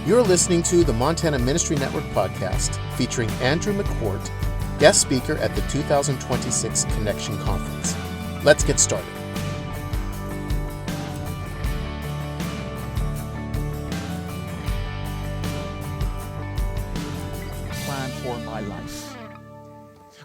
You're listening to the Montana Ministry Network podcast featuring Andrew McCourt, guest speaker at the 2026 Connection Conference. Let's get started. Plan for my life.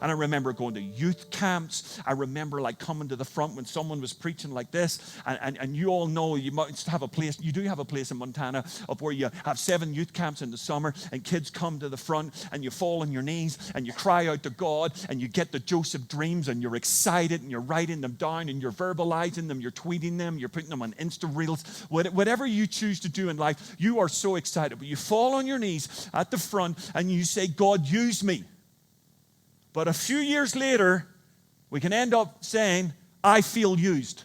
And I remember going to youth camps. I remember coming to the front when someone was preaching like this. And you all know you must have a place, you do have a place in Montana of where you have 7 youth camps in the summer and kids come to the front and you fall on your knees and you cry out to God and you get the Joseph dreams and you're excited and you're writing them down and you're verbalizing them, you're tweeting them, you're putting them on Insta Reels. Whatever you choose to do in life, you are so excited. But you fall on your knees at the front and you say, God, use me. But a few years later, we can end up saying, I feel used.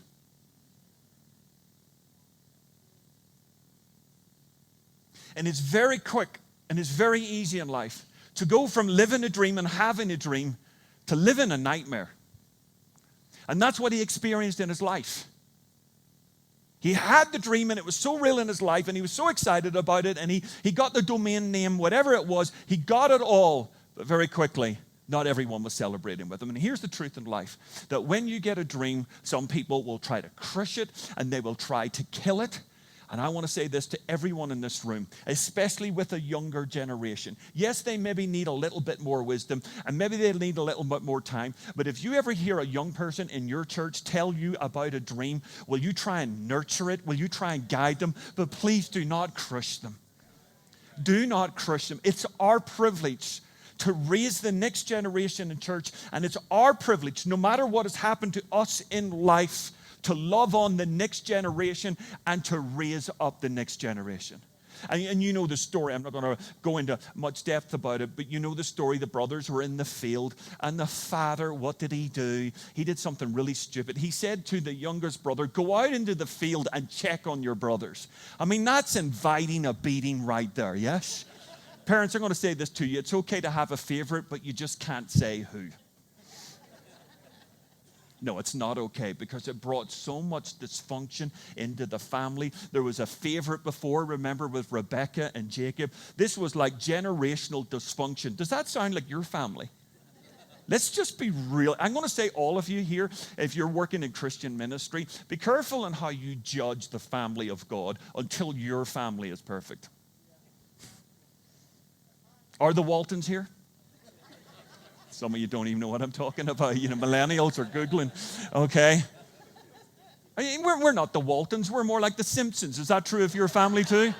And it's very quick and it's very easy in life to go from living a dream and having a dream to living a nightmare. And that's what he experienced in his life. He had the dream and it was so real in his life and he was so excited about it and he got the domain name, whatever it was, he got it all, but very quickly, not everyone was celebrating with him. And here's the truth in life, that when you get a dream, some people will try to crush it and they will try to kill it. And I want to say this to everyone in this room, especially with a younger generation. Yes, they maybe need a little bit more wisdom and maybe they need a little bit more time. But if you ever hear a young person in your church tell you about a dream, will you try and nurture it? Will you try and guide them? But please do not crush them. Do not crush them. It's our privilege to raise the next generation in church. And it's our privilege, no matter what has happened to us in life, to love on the next generation and to raise up the next generation. And you know the story. I'm not going to go into much depth about it, but you know the story. The brothers were in the field and the father, what did he do? He did something really stupid. He said to the youngest brother, go out into the field and check on your brothers. I mean, that's inviting a beating right there, yes? Parents, I'm going to say this to you. It's okay to have a favorite, but you just can't say who. No, it's not okay because it brought so much dysfunction into the family. There was a favorite before, remember, with Rebecca and Jacob. This was like generational dysfunction. Does that sound like your family? Let's just be real. I'm going to say all of you here, if you're working in Christian ministry, be careful in how you judge the family of God until your family is perfect. Are the Waltons here? Some of you don't even know what I'm talking about. You know, millennials are Googling. Okay. I mean, we're not the Waltons. We're more like the Simpsons. Is that true of your family too?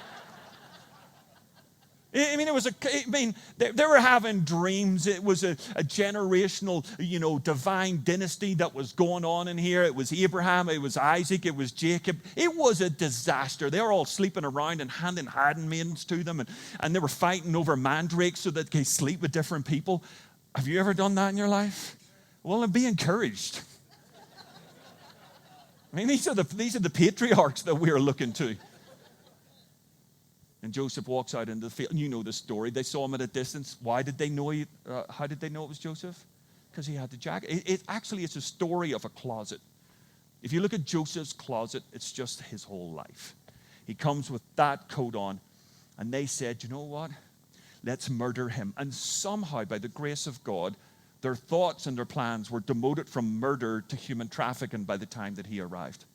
I mean, they were having dreams. It was a generational, divine dynasty that was going on in here. It was Abraham, it was Isaac, it was Jacob. It was a disaster. They were all sleeping around and handing handmaidens to them, and they were fighting over mandrakes so that they could sleep with different people. Have you ever done that in your life? Well, then be encouraged. I mean, these are the patriarchs that we're looking to. And Joseph walks out into the field. And you know the story. They saw him at a distance. Why did they know? How did they know it was Joseph? Because he had the jacket. It's a story of a closet. If you look at Joseph's closet, it's just his whole life. He comes with that coat on. And they said, you know what? Let's murder him. And somehow, by the grace of God, their thoughts and their plans were demoted from murder to human trafficking by the time that he arrived.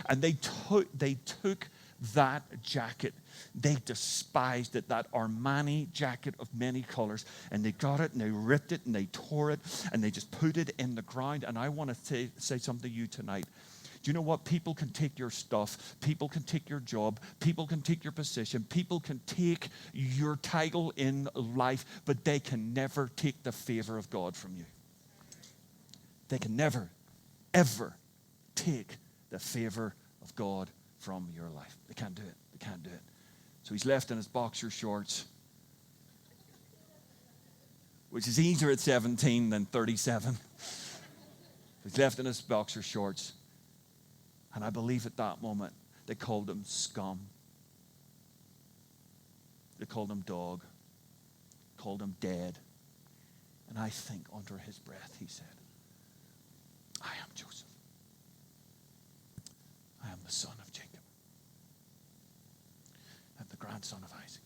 And they took that jacket. They despised it, that Armani jacket of many colors. And they got it and they ripped it and they tore it and they just put it in the ground. And I want to say something to you tonight. Do you know what? People can take your stuff. People can take your job. People can take your position. People can take your title in life, but they can never take the favor of God from you. They can never, ever take the favor of God from your life. They can't do it. They can't do it. So he's left in his boxer shorts, which is easier at 17 than 37. He's left in his boxer shorts. And I believe at that moment they called him scum. They called him dog. Called him dead. And I think under his breath he said, I am Joseph. I am the son of Jacob. I am the grandson grandson of Isaac,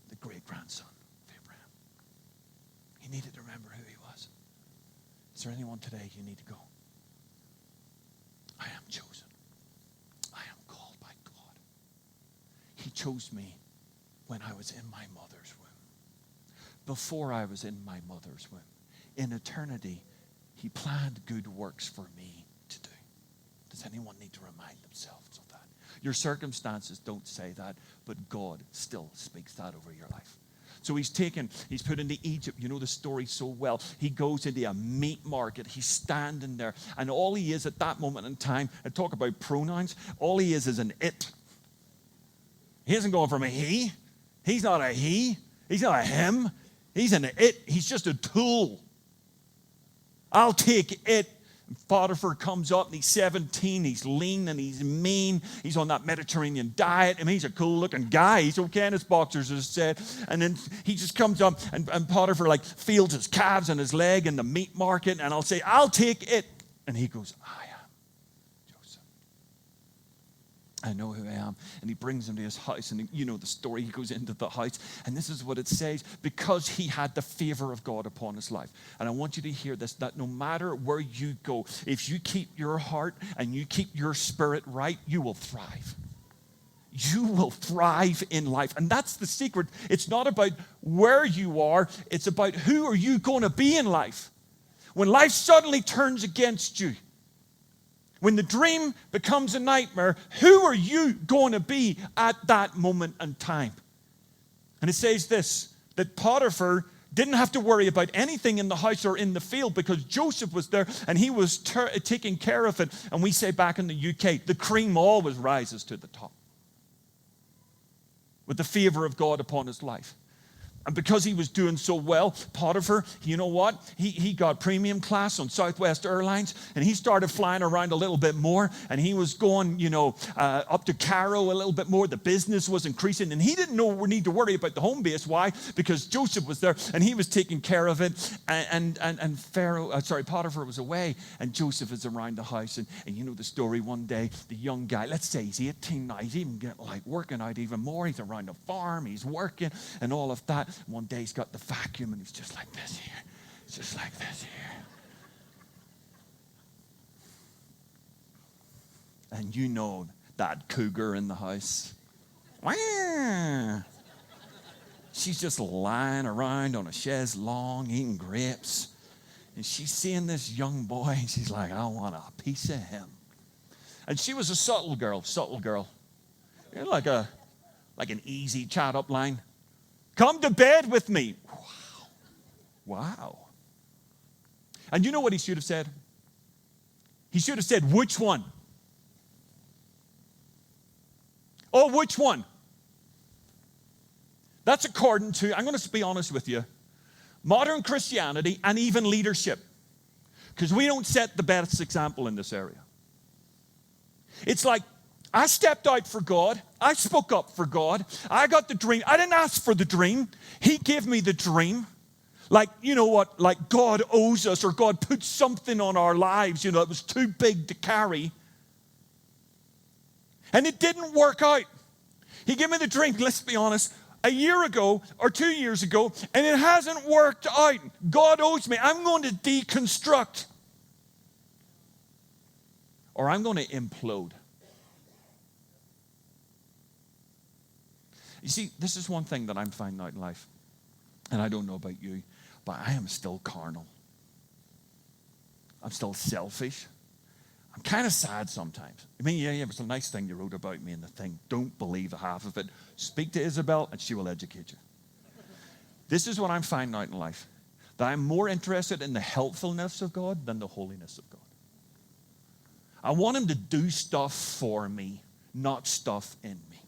the great-grandson of Abraham. He needed to remember who he was. Is there anyone today you need to go? I am chosen. I am called by God. He chose me when I was in my mother's womb. Before I was in my mother's womb. In eternity, he planned good works for me to do. Does anyone need to remind themselves of that? Your circumstances don't say that, but God still speaks that over your life. So he's put into Egypt. You know the story so well. He goes into a meat market. He's standing there. And all he is at that moment in time, and talk about pronouns, all he is an it. He isn't going from a he. He's not a he. He's not a him. He's an it. He's just a tool. I'll take it. Potiphar comes up and he's 17. He's lean and he's mean. He's on that Mediterranean diet. I mean, he's a cool looking guy. He's okay in his boxers, as said. And then he just comes up and Potiphar like feels his calves and his leg in the meat market. And I'll say, I'll take it. And he goes, I am Joseph. I know who I am. And he brings him to his house. And you know the story. He goes into the house. And this is what it says. Because he had the favor of God upon his life. And I want you to hear this, that no matter where you go, if you keep your heart and you keep your spirit right, you will thrive. You will thrive in life. And that's the secret. It's not about where you are. It's about who are you going to be in life. When life suddenly turns against you, when the dream becomes a nightmare, who are you going to be at that moment in time? And it says this, that Potiphar didn't have to worry about anything in the house or in the field because Joseph was there and he was taking care of it. And we say back in the UK, the cream always rises to the top with the favor of God upon his life. And because he was doing so well, Potiphar, you know what? He got premium class on Southwest Airlines, and he started flying around a little bit more, and he was going, up to Cairo a little bit more. The business was increasing, and he didn't need to worry about the home base. Why? Because Joseph was there, and he was taking care of it, and Potiphar was away, and Joseph is around the house, and you know the story. One day, the young guy, let's say he's 18 now, he's even getting working out even more. He's around the farm, he's working, and all of that. One day he's got the vacuum and he's just like this here. It's just like this here. And you know that cougar in the house. Wah! She's just lying around on a chaise longue eating grapes. And she's seeing this young boy and she's like, I want a piece of him. And she was a subtle girl. You know, like an easy chat up line. Come to bed with me. Wow. And you know what he should have said? He should have said, which one? Oh, which one? That's according to, I'm going to be honest with you, modern Christianity and even leadership. Because we don't set the best example in this area. It's like, I stepped out for God. I spoke up for God. I got the dream. I didn't ask for the dream. He gave me the dream. Like, you know what? Like God owes us or God put something on our lives, that was too big to carry. And it didn't work out. He gave me the dream, let's be honest, a year ago or 2 years ago, and it hasn't worked out. God owes me. I'm going to deconstruct. Or I'm going to implode. You see, this is one thing that I'm finding out in life, and I don't know about you, but I am still carnal. I'm still selfish. I'm kind of sad sometimes. I mean, yeah, it's a nice thing you wrote about me in the thing. Don't believe half of it. Speak to Isabel, and she will educate you. This is what I'm finding out in life, that I'm more interested in the helpfulness of God than the holiness of God. I want him to do stuff for me, not stuff in me.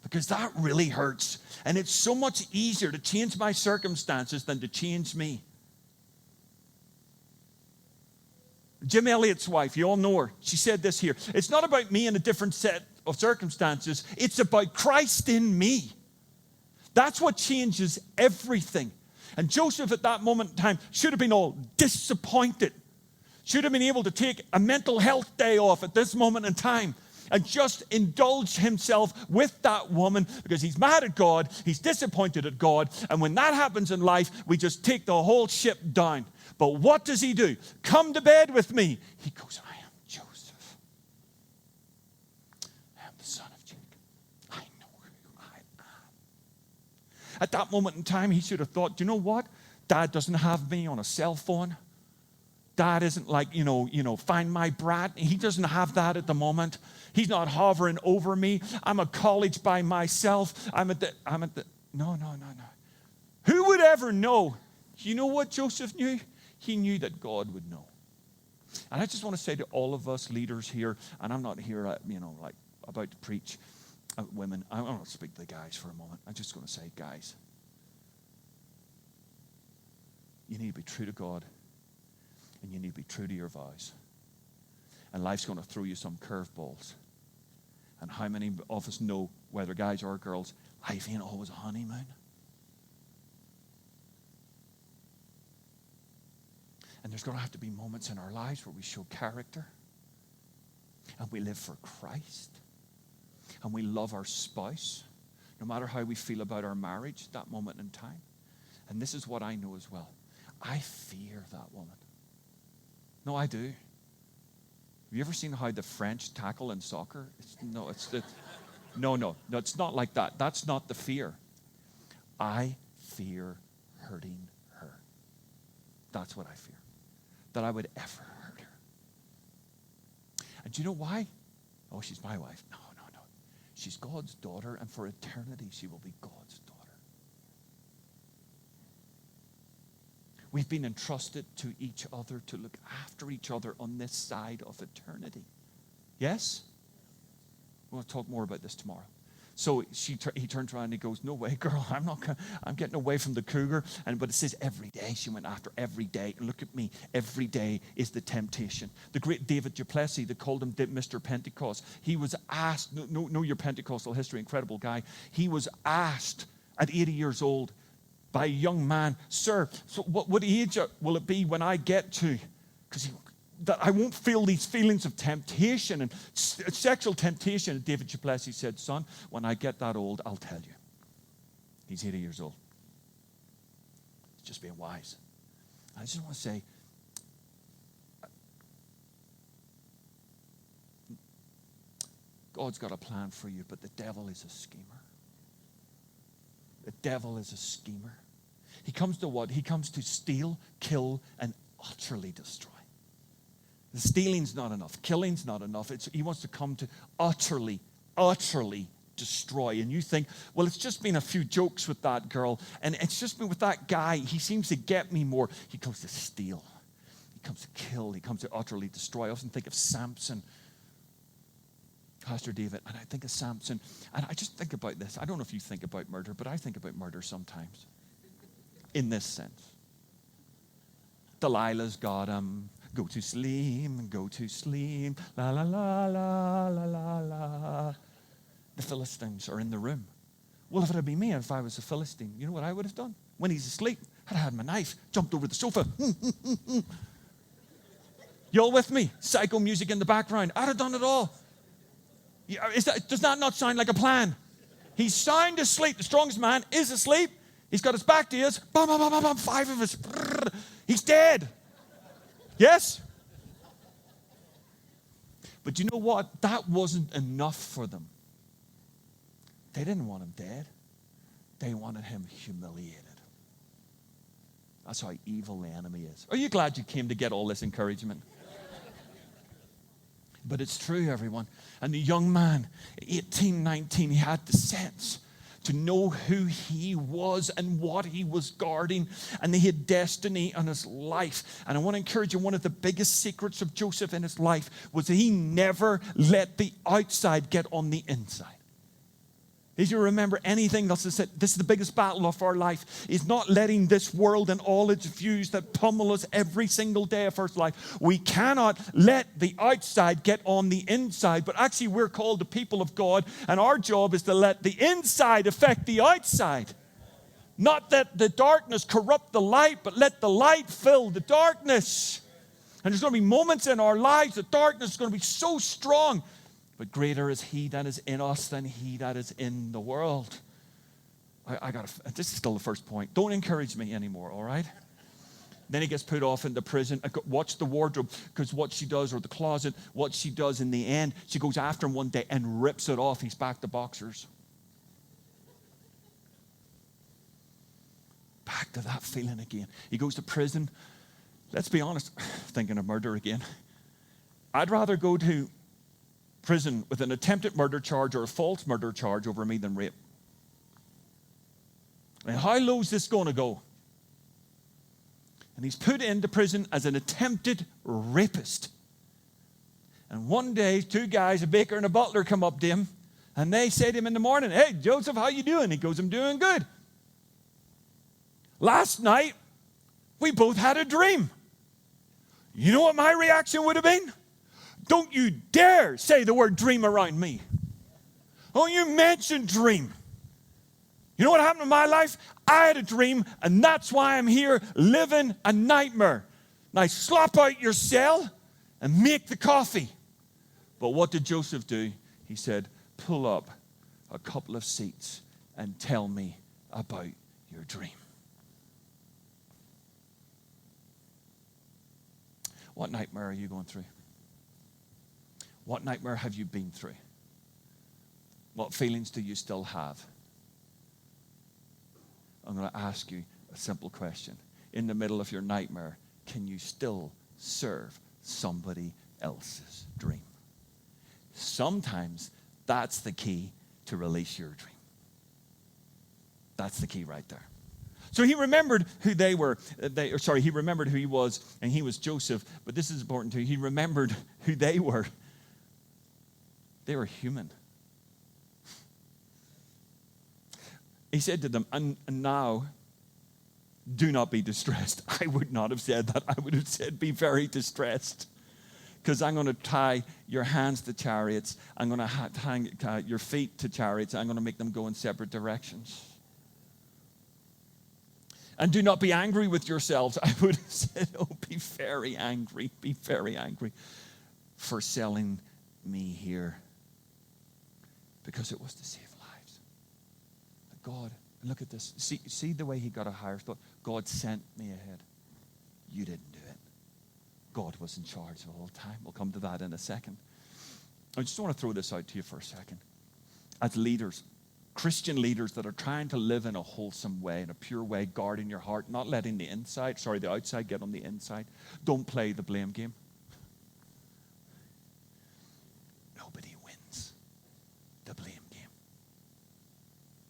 Because that really hurts. And it's so much easier to change my circumstances than to change me. Jim Elliot's wife, you all know her. She said this here. It's not about me in a different set of circumstances. It's about Christ in me. That's what changes everything. And Joseph at that moment in time should have been all disappointed. Should have been able to take a mental health day off at this moment in time and just indulge himself with that woman because he's mad at God, he's disappointed at God, and when that happens in life, we just take the whole ship down. But what does he do? Come to bed with me. He goes, I am Joseph. I am the son of Jacob. I know who I am. At that moment in time, he should have thought, do you know what? Dad doesn't have me on a cell phone. Dad isn't like, find my brat. He doesn't have that at the moment. He's not hovering over me. I'm at college by myself. No. Who would ever know? You know what Joseph knew? He knew that God would know. And I just want to say to all of us leaders here, and I'm not here, about to preach at women. I want to speak to the guys for a moment. I'm just going to say, guys, you need to be true to God. And you need to be true to your vows. And life's going to throw you some curveballs. And how many of us know, whether guys or girls, life ain't always a honeymoon. And there's going to have to be moments in our lives where we show character. And we live for Christ. And we love our spouse. No matter how we feel about our marriage, that moment in time. And this is what I know as well. I fear that woman. No, I do. Have you ever seen how the French tackle in soccer? No, it's not like that. That's not the fear. I fear hurting her. That's what I fear. That I would ever hurt her. And do you know why? Oh, she's my wife. No. She's God's daughter, and for eternity she will be God's daughter. We've been entrusted to each other to look after each other on this side of eternity. Yes? We'll talk more about this tomorrow. So he turns around and he goes, no way, girl, I'm getting away from the cougar. But it says every day she went after, every day. And look at me, every day is the temptation. The great David Duplessis, they called him Mr. Pentecost. He was asked, know your Pentecostal history, incredible guy. He was asked at 80 years old, by a young man, sir, so what age will it be when I get to? Because that I won't feel these feelings of temptation and sexual temptation. And David Duplessis said, son, when I get that old, I'll tell you. He's 80 years old. He's just being wise. I just want to say, God's got a plan for you, but the devil is a schemer. The devil is a schemer. He comes to what? He comes to steal, kill, and utterly destroy. The stealing's not enough. Killing's not enough. He wants to come to utterly destroy. And you think, well, it's just been a few jokes with that girl, and it's just been with that guy. He seems to get me more. He comes to steal. He comes to kill. He comes to utterly destroy. I often think of Samson, Pastor David, and I think of Samson, and I just think about this. I don't know if you think about murder, but I think about murder sometimes. In this sense. Delilah's got him. Go to sleep, la la la la la la la. The Philistines are in the room. Well, if it had been me, if I was a Philistine, you know what I would have done? When he's asleep, I'd have had my knife, jumped over the sofa. You all with me? Psycho music in the background. I'd have done it all. Does that not sound like a plan? He's sound asleep. The strongest man is asleep. He's got his back to us. Bum, bum, bum, bum, bum, 5 of us. He's dead. Yes? But you know what? That wasn't enough for them. They didn't want him dead. They wanted him humiliated. That's how evil the enemy is. Are you glad you came to get all this encouragement? But it's true, everyone. And the young man, 18, 19, he had the sense to know who he was and what he was guarding. And he had destiny in his life. And I want to encourage you, one of the biggest secrets of Joseph in his life was that he never let the outside get on the inside. As you remember, anything else is that this is the biggest battle of our life, is not letting this world and all its views that pummel us every single day of our life. We cannot let the outside get on the inside, but actually we're called the people of God, and our job is to let the inside affect the outside. Not that the darkness corrupt the light, but let the light fill the darkness. And there's going to be moments in our lives that darkness is going to be so strong. But greater is he that is in us than he that is in the world. This is still the first point. Don't encourage me anymore, all right? Then he gets put off into prison. Watch the wardrobe, because what she does, or the closet, what she does in the end, she goes after him one day and rips it off. He's back to boxers. Back to that feeling again. He goes to prison. Let's be honest, thinking of murder again. I'd rather go to prison with an attempted murder charge or a false murder charge over me than rape. And how low is this going to go? And he's put into prison as an attempted rapist. And one day, two guys, a baker and a butler, come up to him, and they say to him in the morning, "Hey, Joseph, how you doing?" He goes, "I'm doing good. Last night, we both had a dream." You know what my reaction would have been? Don't you dare say the word dream around me. Don't you mention dream. You know what happened in my life? I had a dream, and that's why I'm here living a nightmare. Now slop out your cell and make the coffee. But what did Joseph do? He said, "Pull up a couple of seats and tell me about your dream." What nightmare are you going through? What nightmare have you been through? What feelings do you still have? I'm going to ask you a simple question. In the middle of your nightmare, can you still serve somebody else's dream? Sometimes that's the key to release your dream. That's the key right there. So he remembered who they were. He remembered who he was, and he was Joseph. But this is important too. He remembered who they were. They were human. He said to them, and now, do not be distressed. I would not have said that. I would have said, be very distressed. Because I'm going to tie your hands to chariots. I'm going to tie your feet to chariots. I'm going to make them go in separate directions. And do not be angry with yourselves. I would have said, oh, be very angry for selling me here. Because it was to save lives. But God, look at this. See the way he got a higher thought. God sent me ahead. You didn't do it. God was in charge the whole time. We'll come to that in a second. I just want to throw this out to you for a second. As leaders, Christian leaders that are trying to live in a wholesome way, in a pure way, guarding your heart, not letting the outside get on the inside. Don't play the blame game. Nobody wins the blame game.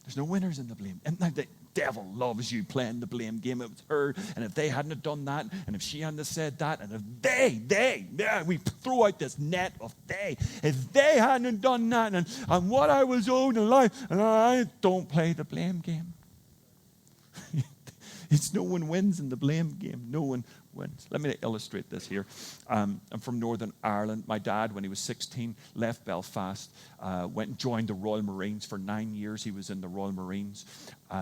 There's no winners in the blame. And the devil loves you playing the blame game. It was her, and if they hadn't have done that, and if she hadn't have said that, and if we throw out this net of if they hadn't have done that, and what I was owed in life, and I don't play the blame game. It's no one wins in the blame game. No one wins. Let me illustrate this here. I'm from Northern Ireland. My dad, when he was 16, left Belfast, went and joined the Royal Marines. For 9 years, he was in the Royal Marines,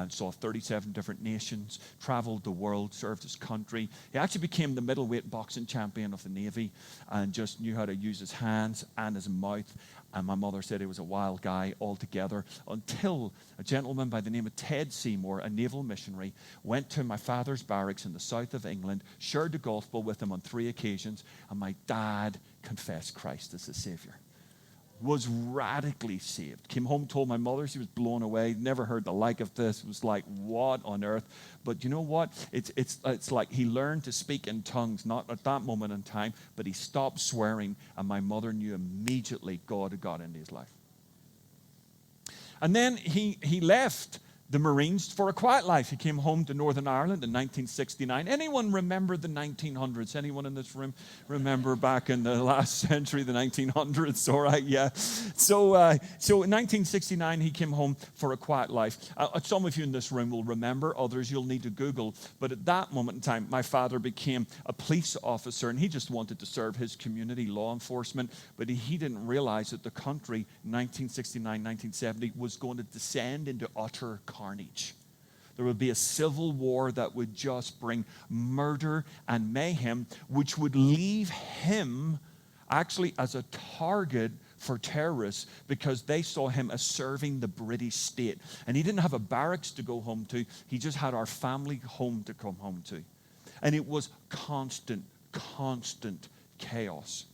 saw 37 different nations, traveled the world, served his country. He actually became the middleweight boxing champion of the Navy and just knew how to use his hands and his mouth. And my mother said he was a wild guy altogether, until a gentleman by the name of Ted Seymour, a naval missionary, went to my father's barracks in the south of England, shared the gospel with him on 3 occasions, and my dad confessed Christ as his Savior. Was radically saved. Came home, told my mother, she was blown away, never heard the like of this. It was like, what on earth? But you know what? It's like he learned to speak in tongues, not at that moment in time, but he stopped swearing, and my mother knew immediately God had got into his life. And then he left the Marines for a quiet life. He came home to Northern Ireland in 1969. Anyone remember the 1900s? Anyone in this room remember back in the last century, the 1900s? All right, yeah. So in 1969, he came home for a quiet life. Some of you in this room will remember. Others you'll need to Google. But at that moment in time, my father became a police officer, and he just wanted to serve his community, law enforcement. But he didn't realize that the country, 1969, 1970, was going to descend into utter carnage. There would be a civil war that would just bring murder and mayhem, which would leave him actually as a target for terrorists because they saw him as serving the British state. And he didn't have a barracks to go home to. He just had our family home to come home to. And it was constant chaos.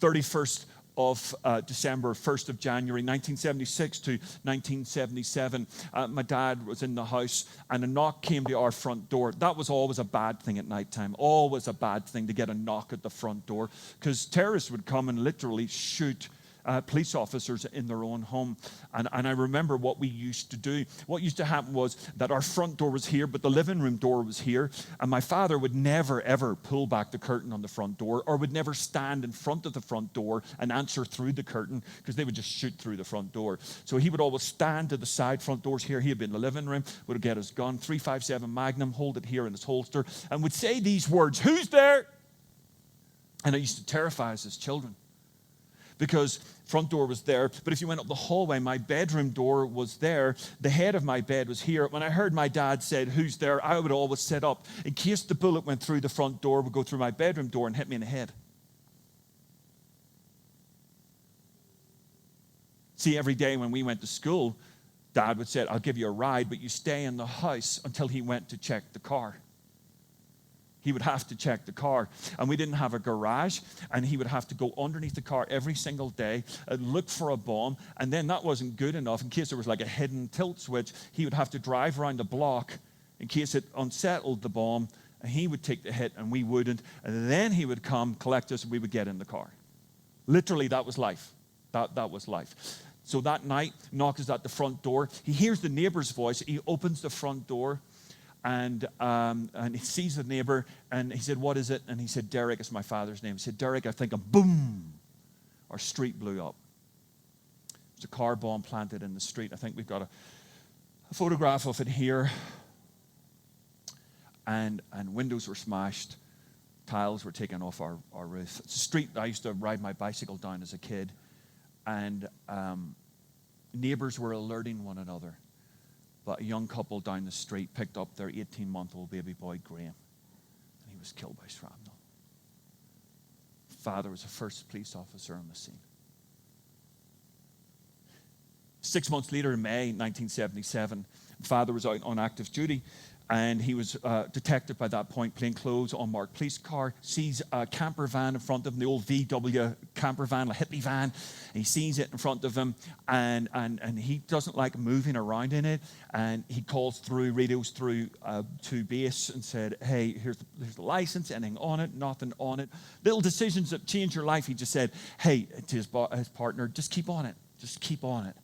31st of December, 1st of January, 1976 to 1977, my dad was in the house and a knock came to our front door. That was always a bad thing at nighttime, always a bad thing to get a knock at the front door, because terrorists would come and literally shoot police officers in their own home. And I remember what we used to do. What used to happen was that our front door was here, but the living room door was here. And my father would never, ever pull back the curtain on the front door, or would never stand in front of the front door and answer through the curtain, because they would just shoot through the front door. So he would always stand to the side front doors here. He'd be in the living room, would get his gun, 357 Magnum, hold it here in his holster, and would say these words, "Who's there?" And it used to terrify us as children, because front door was there, but if you went up the hallway, my bedroom door was there. The head of my bed was here. When I heard my dad said, "Who's there?" I would always sit up in case the bullet went through the front door, would go through my bedroom door and hit me in the head. See, every day when we went to school, Dad would say, "I'll give you a ride, but you stay in the house," until he went to check the car. He would have to check the car. And we didn't have a garage, and he would have to go underneath the car every single day and look for a bomb. And then that wasn't good enough. In case there was like a hidden tilt switch, he would have to drive around the block in case it unsettled the bomb, and he would take the hit and we wouldn't. And then he would come collect us and we would get in the car. Literally, that was life. That was life. So that night, knocks at the front door. He hears the neighbor's voice. He opens the front door. And he sees the neighbor, and he said, "What is it?" And he said, "Derek," it's my father's name. He said, "Derek, I think," and boom, our street blew up. There's a car bomb planted in the street. I think we've got a photograph of it here. And windows were smashed. Tiles were taken off our roof. It's a street I used to ride my bicycle down as a kid. And neighbors were alerting one another. But a young couple down the street picked up their 18-month-old baby boy, Graham, and he was killed by shrapnel. Father was the first police officer on the scene. 6 months later, in May 1977, Father was out on active duty, and he was detected by that point, plain clothes, unmarked police car, sees a camper van in front of him, the old VW camper van, a hippie van. He sees it in front of him, and he doesn't like moving around in it, and he calls through, radios through to base and said, "Hey, here's the license, anything on it, nothing on it." Little decisions that change your life. He just said, "Hey," to his partner, "just keep on it, just keep on it."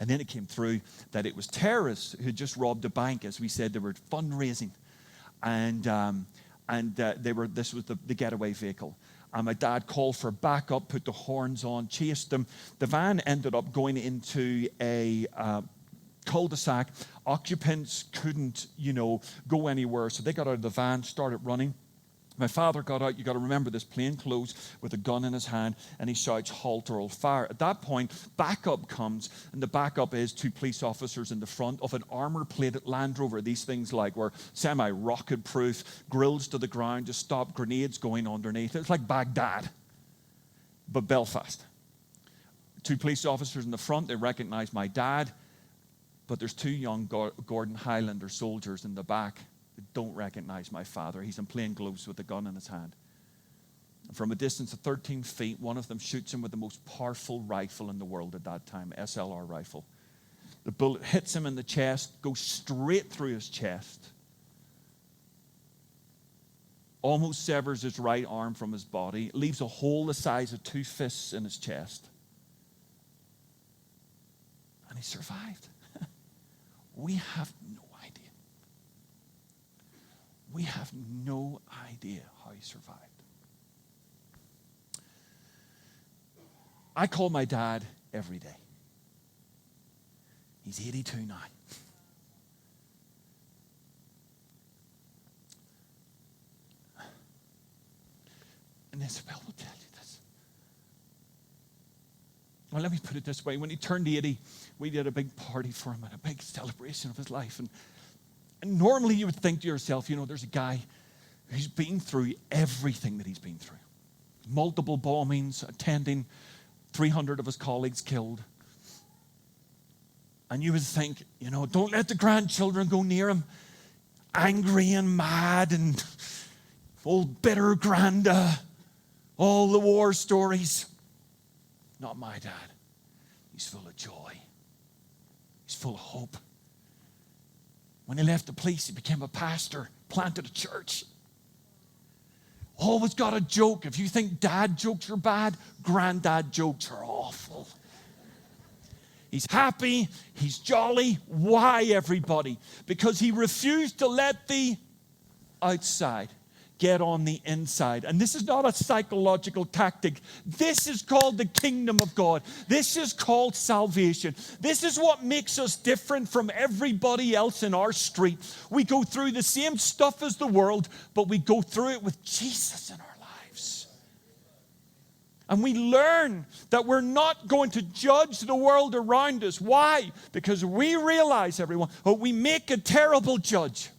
And then it came through that it was terrorists who had just robbed a bank. As we said, they were fundraising. And this was the getaway vehicle. And my dad called for backup, put the horns on, chased them. The van ended up going into a cul-de-sac. Occupants couldn't, go anywhere. So they got out of the van, started running. My father got out. You got to remember this, plain clothes with a gun in his hand, and he shouts, "Halt or I'll fire." At that point, backup comes, and the backup is two police officers in the front of an armor-plated Land Rover. These things were semi-rocket proof, grills to the ground to stop grenades going underneath. It's like Baghdad, but Belfast. Two police officers in the front. They recognize my dad, but there's two young Gordon Highlander soldiers in the back. They don't recognize my father. He's in plain clothes with a gun in his hand. And from a distance of 13 feet, one of them shoots him with the most powerful rifle in the world at that time, SLR rifle. The bullet hits him in the chest, goes straight through his chest, almost severs his right arm from his body, leaves a hole the size of two fists in his chest. And he survived. We have no idea. We have no idea how he survived. I call my dad every day. He's 82 now. And Isabel will tell you this. Well, let me put it this way. When he turned 80, we did a big party for him and a big celebration of his life. And normally you would think to yourself, there's a guy who's been through everything that he's been through. multiple bombings, attending 300 of his colleagues killed. And you would think, don't let the grandchildren go near him. Angry and mad and old bitter granda. All the war stories. Not my dad. He's full of joy. He's full of hope. When he left the police, he became a pastor, planted a church. Always got a joke. If you think dad jokes are bad, granddad jokes are awful. He's happy. He's jolly. Why, everybody? Because he refused to let the outside get on the inside. And this is not a psychological tactic. This is called the kingdom of God. This is called salvation. This is what makes us different from everybody else in our street. We go through the same stuff as the world, but we go through it with Jesus in our lives. And we learn that we're not going to judge the world around us. Why? Because we realize, everyone, we make a terrible judge.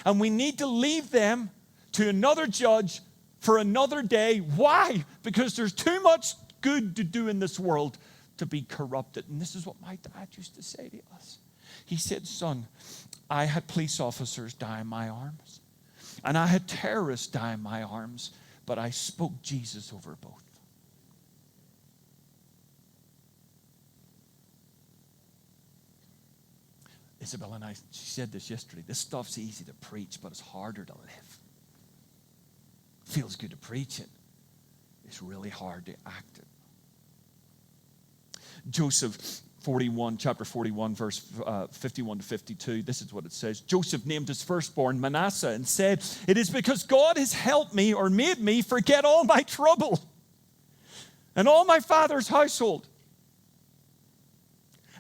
And we need to leave them to another judge for another day. Why? Because there's too much good to do in this world to be corrupted. And this is what my dad used to say to us. He said, son, I had police officers die in my arms. And I had terrorists die in my arms. But I spoke Jesus over both. Isabel and I, she said this yesterday. This stuff's easy to preach, but it's harder to live. Feels good to preach it. It's really hard to act it. Joseph 41, chapter 41, verse 51 to 52. This is what it says. Joseph named his firstborn Manasseh and said, it is because God has helped me or made me forget all my trouble and all my father's household.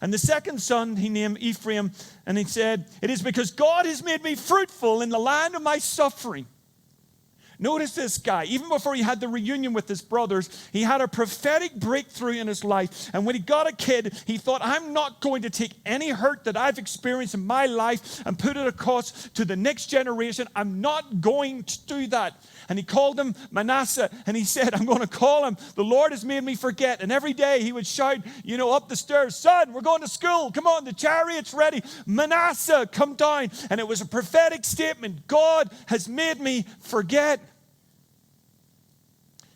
And the second son he named Ephraim, and he said, it is because God has made me fruitful in the land of my suffering. Notice this guy, even before he had the reunion with his brothers, he had a prophetic breakthrough in his life. And when he got a kid, he thought, I'm not going to take any hurt that I've experienced in my life and put it across to the next generation. I'm not going to do that. And he called him Manasseh, and he said, I'm going to call him, the Lord has made me forget. And every day he would shout, up the stairs, son, we're going to school. Come on, the chariot's ready. Manasseh, come down. And it was a prophetic statement. God has made me forget.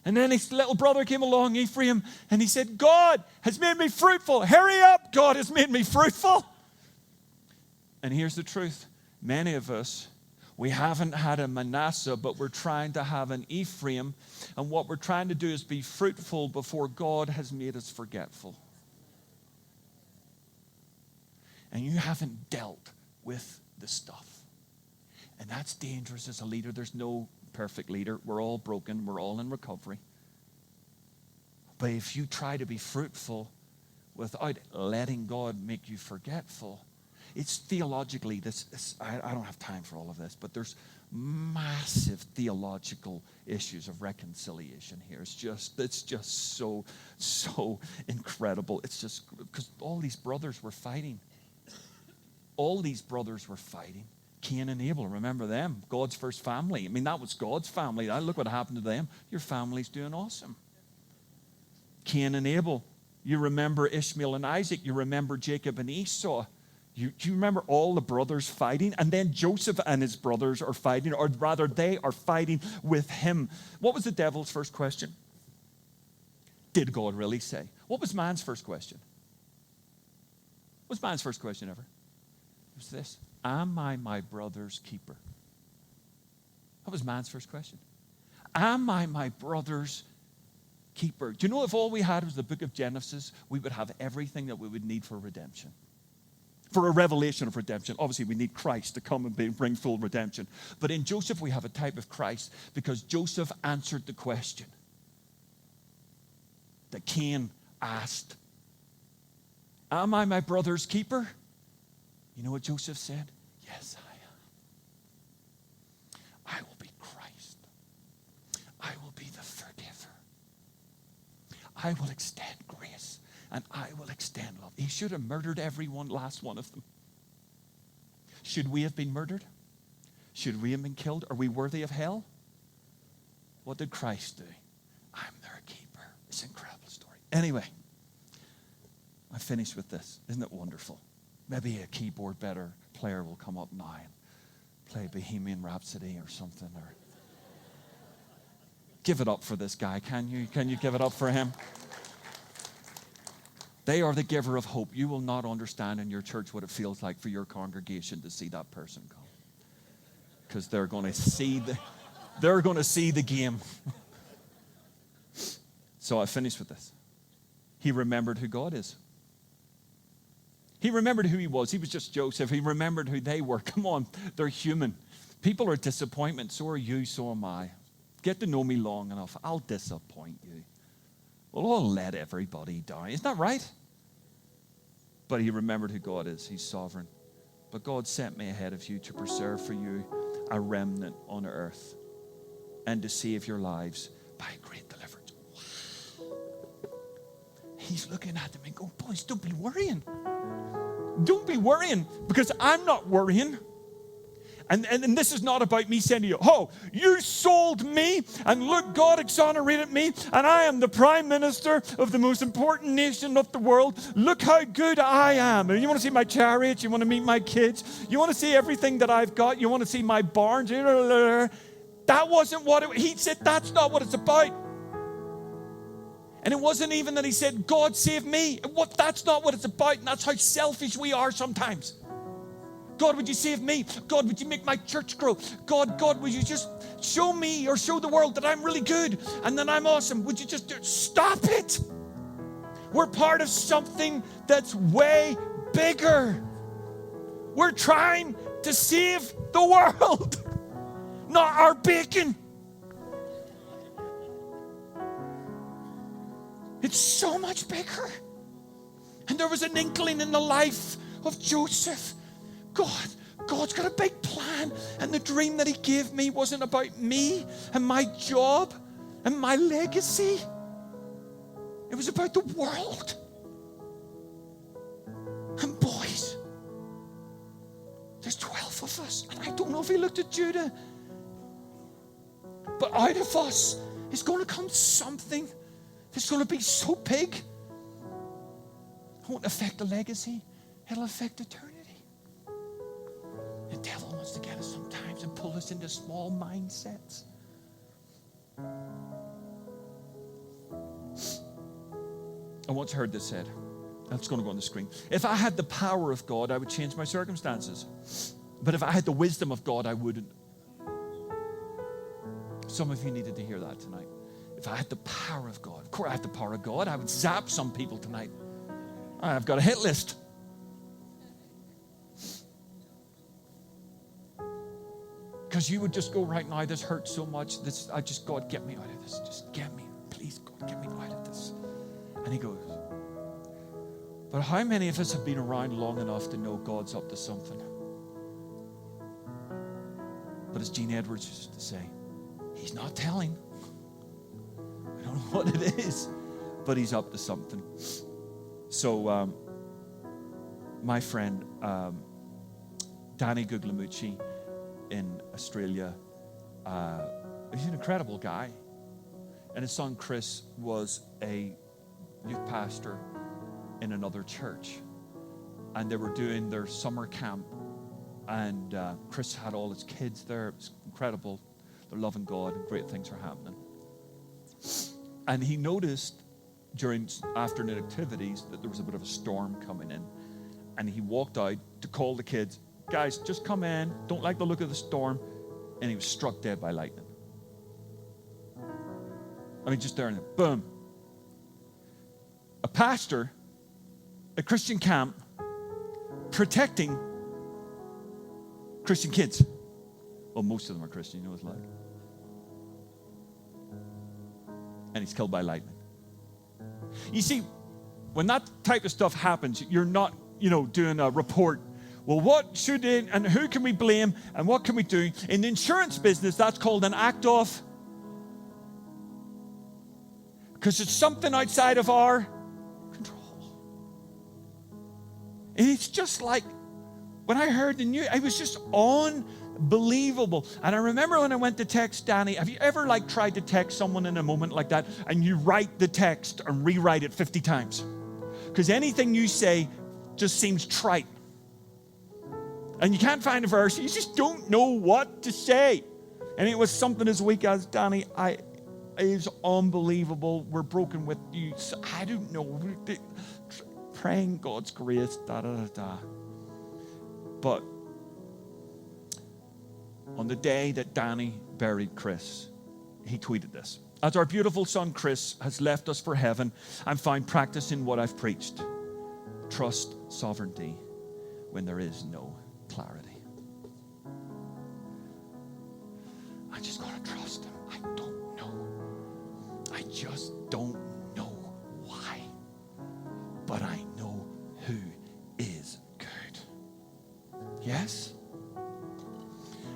And then his little brother came along, Ephraim, and he said, God has made me fruitful. Hurry up, God has made me fruitful. And here's the truth. Many of us, we haven't had a Manasseh, but we're trying to have an Ephraim. And what we're trying to do is be fruitful before God has made us forgetful. And you haven't dealt with the stuff. And that's dangerous as a leader. There's no perfect leader. We're all broken. We're all in recovery. But if you try to be fruitful without letting God make you forgetful, it's theologically, I don't have time for all of this, but there's massive theological issues of reconciliation here. It's just so incredible. It's just because all these brothers were fighting. All these brothers were fighting. Cain and Abel, remember them? God's first family. I mean, that was God's family. Now look what happened to them. Your family's doing awesome. Cain and Abel. You remember Ishmael and Isaac. You remember Jacob and Esau. Do you remember all the brothers fighting? And then Joseph and his brothers are fighting, or rather they are fighting with him. What was the devil's first question? Did God really say? What was man's first question? What was man's first question ever? It was this. Am I my brother's keeper? That was man's first question. Am I my brother's keeper? Do you know if all we had was the book of Genesis, we would have everything that we would need for redemption. For a revelation of redemption. Obviously, we need Christ to come and bring full redemption. But in Joseph, we have a type of Christ because Joseph answered the question that Cain asked. Am I my brother's keeper? You know what Joseph said? Yes, I am. I will be Christ. I will be the forgiver. I will extend grace and I will extend love. He should have murdered everyone, last one of them. Should we have been murdered? Should we have been killed? Are we worthy of hell? What did Christ do? I'm their keeper. It's an incredible story. Anyway, I finished with this. Isn't it wonderful? Maybe a keyboard better player will come up now and play Bohemian Rhapsody or something. Or give it up for this guy, can you? Can you give it up for him? They are the giver of hope. You will not understand in your church what it feels like for your congregation to see that person come. Because they're going to see the game. So I finished with this. He remembered who God is. He remembered who he was. He was just Joseph. He remembered who they were. Come on, they're human. People are disappointment. So are you, so am I. Get to know me long enough, I'll disappoint you. Well, I'll let everybody down. Isn't that right? But he remembered who God is. He's sovereign. But God sent me ahead of you to preserve for you a remnant on earth and to save your lives by great deliverance. Wow. He's looking at them and going, boys, don't be worrying. Don't be worrying, because I'm not worrying. And this is not about me saying to you, oh, you sold me, and look, God exonerated me, and I am the prime minister of the most important nation of the world. Look how good I am. And you want to see my chariots? You want to meet my kids? You want to see everything that I've got? You want to see my barns? That wasn't what he said. That's not what it's about. And it wasn't even that he said, God save me. That's not what it's about. And that's how selfish we are sometimes. God, would you save me? God, would you make my church grow? God, would you just show me or show the world that I'm really good and that I'm awesome? Would you just stop it? We're part of something that's way bigger. We're trying to save the world, not our bacon. It's so much bigger. And there was an inkling in the life of Joseph. God's got a big plan, and the dream that he gave me wasn't about me and my job and my legacy. It was about the world. And boys, there's 12 of us, and I don't know if he looked at Judah, but out of us is going to come something that's going to be so big. It won't affect the legacy, it'll affect eternity. The devil wants to get us sometimes and pull us into small mindsets. I once heard this said, that's going to go on the screen. If I had the power of God, I would change my circumstances. But if I had the wisdom of God, I wouldn't. Some of you needed to hear that tonight. If I had the power of God, of course I have the power of God, I would zap some people tonight. I've got a hit list. Because you would just go, right now, this hurts so much. God, get me out of this. Just get me. Please, God, get me out of this. And he goes, but how many of us have been around long enough to know God's up to something? But as Gene Edwards used to say, he's not telling. We don't know what it is, but he's up to something. So, my friend, Danny Guglielmucci, in Australia, he's an incredible guy, and his son Chris was a youth pastor in another church, and they were doing their summer camp, and Chris had all his kids there. It was incredible. They're loving God, and great things are happening. And he noticed during afternoon activities that there was a bit of a storm coming in, and he walked out to call the kids. Guys, just come in. Don't like the look of the storm. And he was struck dead by lightning. I mean, just there and then. Boom. A pastor, a Christian camp, protecting Christian kids. Well, most of them are Christian, you know what it's like. And he's killed by lightning. You see, when that type of stuff happens, you're not, doing a report. Well, what should it, and who can we blame, and what can we do? In the insurance business, that's called an act of. Because it's something outside of our control. And it's just like, when I heard the news, I was just on Unbelievable. And I remember when I went to text Danny, have you ever tried to text someone in a moment like that and you write the text and rewrite it 50 times? Because anything you say just seems trite. And you can't find a verse. You just don't know what to say. And it was something as weak as, Danny, it is unbelievable. We're broken with you. So I don't know. Praying God's grace, da-da-da-da. But on the day that Danny buried Chris, he tweeted this. As our beautiful son Chris has left us for heaven, I'm found practicing what I've preached. Trust sovereignty when there is no clarity. I just gotta trust him. I don't know. I just don't know why. But I know who is good. Yes?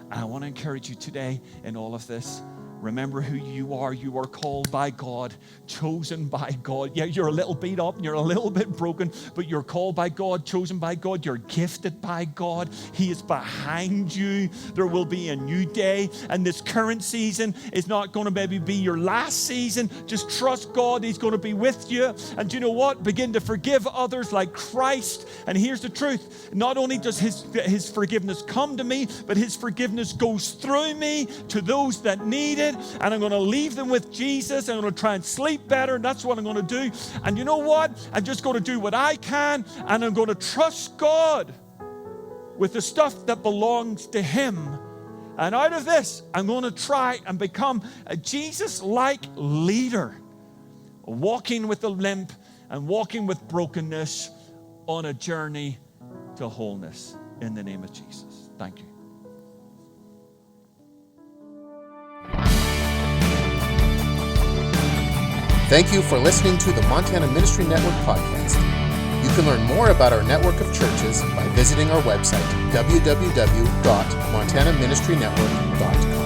And I want to encourage you today in all of this. Remember who you are. You are called by God, chosen by God. Yeah, you're a little beat up and you're a little bit broken, but you're called by God, chosen by God. You're gifted by God. He is behind you. There will be a new day, and this current season is not going to maybe be your last season. Just trust God. He's going to be with you. And you know what? Begin to forgive others like Christ. And here's the truth. Not only does his forgiveness come to me, but his forgiveness goes through me to those that need it. And I'm going to leave them with Jesus. I'm going to try and sleep better. And that's what I'm going to do. And you know what? I'm just going to do what I can. And I'm going to trust God with the stuff that belongs to him. And out of this, I'm going to try and become a Jesus-like leader, walking with a limp and walking with brokenness on a journey to wholeness in the name of Jesus. Thank you. Thank you for listening to the Montana Ministry Network podcast. You can learn more about our network of churches by visiting our website, www.montanaministrynetwork.com.